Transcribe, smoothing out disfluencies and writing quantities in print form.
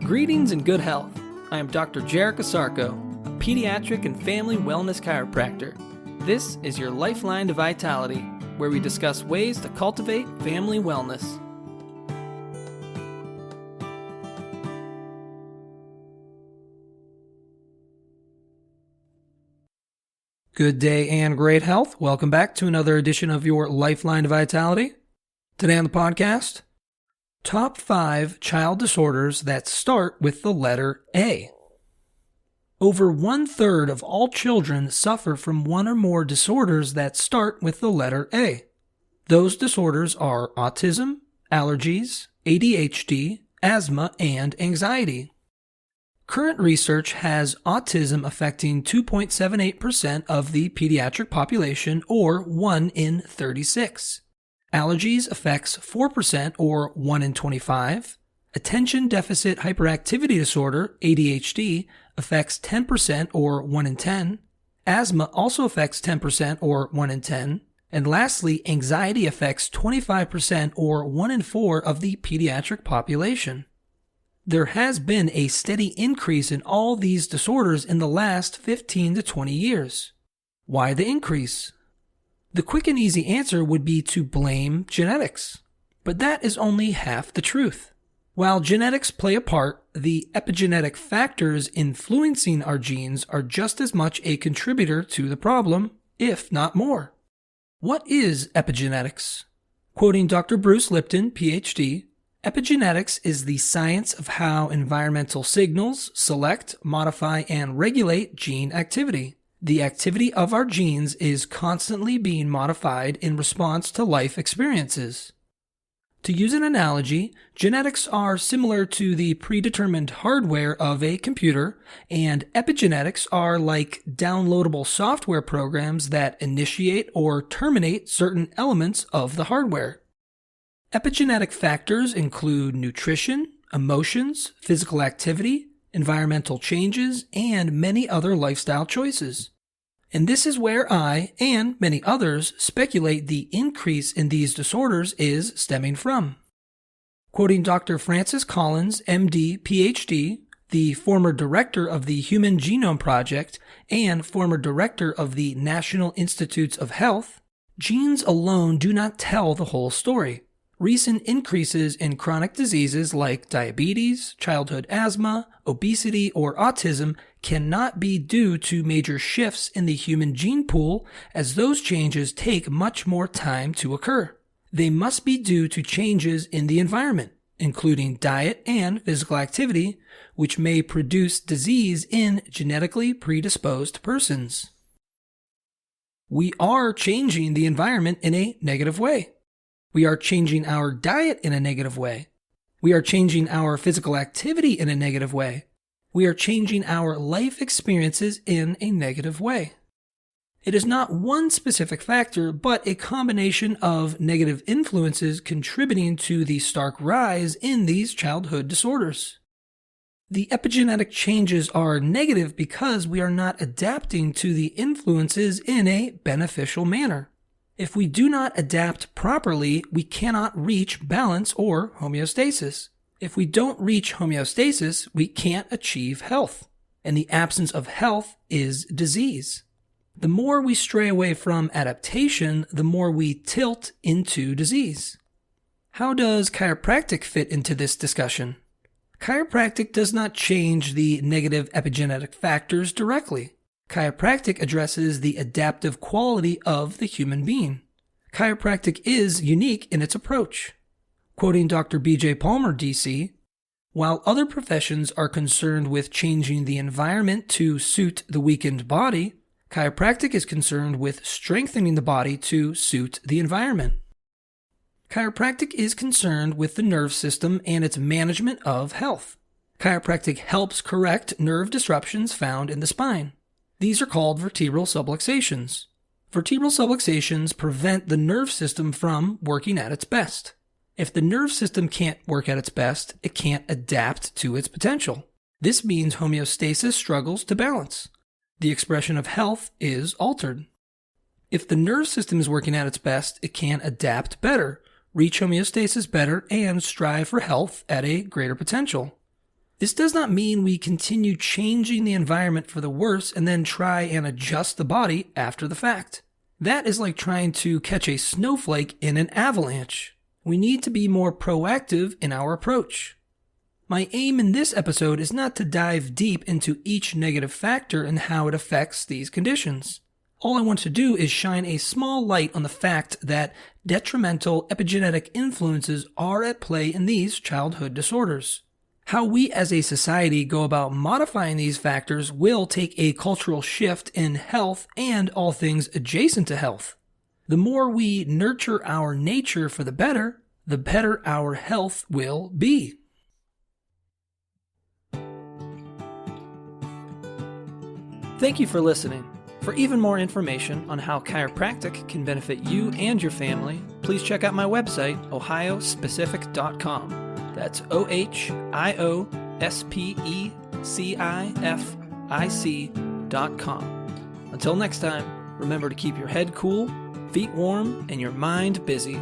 Greetings and good health. I am Dr. Jarek Asarko, a pediatric and family wellness chiropractor. This is your Lifeline to Vitality, where we discuss ways to cultivate family wellness. Good day and great health. Welcome back to another edition of your Lifeline to Vitality. Today on the podcast, Top 5 Child Disorders that Start with the Letter A. Over 1/3 of all children suffer from one or more disorders that start with the letter A. Those disorders are autism, allergies, ADHD, asthma, and anxiety. Current research has autism affecting 2.78% of the pediatric population, or 1 in 36. Allergies affects 4%, or 1 in 25. Attention Deficit Hyperactivity Disorder, ADHD, affects 10%, or 1 in 10. Asthma also affects 10%, or 1 in 10. And lastly, anxiety affects 25%, or 1 in 4 of the pediatric population. There has been a steady increase in all these disorders in the last 15 to 20 years. Why the increase? The quick and easy answer would be to blame genetics. But that is only half the truth. While genetics play a part, the epigenetic factors influencing our genes are just as much a contributor to the problem, if not more. What is epigenetics? Quoting Dr. Bruce Lipton, PhD, epigenetics is the science of how environmental signals select, modify, and regulate gene activity. The activity of our genes is constantly being modified in response to life experiences. To use an analogy, genetics are similar to the predetermined hardware of a computer, and epigenetics are like downloadable software programs that initiate or terminate certain elements of the hardware. Epigenetic factors include nutrition, emotions, physical activity, environmental changes, and many other lifestyle choices. And this is where I, and many others, speculate the increase in these disorders is stemming from. Quoting Dr. Francis Collins, MD, PhD, the former director of the Human Genome Project and former director of the National Institutes of Health, genes alone do not tell the whole story. Recent increases in chronic diseases like diabetes, childhood asthma, obesity, or autism cannot be due to major shifts in the human gene pool, as those changes take much more time to occur. They must be due to changes in the environment, including diet and physical activity, which may produce disease in genetically predisposed persons. We are changing the environment in a negative way. We are changing our diet in a negative way. We are changing our physical activity in a negative way. We are changing our life experiences in a negative way. It is not one specific factor, but a combination of negative influences contributing to the stark rise in these childhood disorders. The epigenetic changes are negative because we are not adapting to the influences in a beneficial manner. If we do not adapt properly, we cannot reach balance or homeostasis. If we don't reach homeostasis, we can't achieve health. And the absence of health is disease. The more we stray away from adaptation, the more we tilt into disease. How does chiropractic fit into this discussion? Chiropractic does not change the negative epigenetic factors directly. Chiropractic addresses the adaptive quality of the human being. Chiropractic is unique in its approach. Quoting Dr. B.J. Palmer, D.C., while other professions are concerned with changing the environment to suit the weakened body, chiropractic is concerned with strengthening the body to suit the environment. Chiropractic is concerned with the nerve system and its management of health. Chiropractic helps correct nerve disruptions found in the spine. These are called vertebral subluxations. Vertebral subluxations prevent the nerve system from working at its best. If the nerve system can't work at its best, it can't adapt to its potential. This means homeostasis struggles to balance. The expression of health is altered. If the nerve system is working at its best, it can adapt better, reach homeostasis better, and strive for health at a greater potential. This does not mean we continue changing the environment for the worse and then try and adjust the body after the fact. That is like trying to catch a snowflake in an avalanche. We need to be more proactive in our approach. My aim in this episode is not to dive deep into each negative factor and how it affects these conditions. All I want to do is shine a small light on the fact that detrimental epigenetic influences are at play in these childhood disorders. How we as a society go about modifying these factors will take a cultural shift in health and all things adjacent to health. The more we nurture our nature for the better our health will be. Thank you for listening. For even more information on how chiropractic can benefit you and your family, please check out my website, ohiospecific.com. That's ohiospecific.com. Until next time, remember to keep your head cool, feet warm, and your mind busy.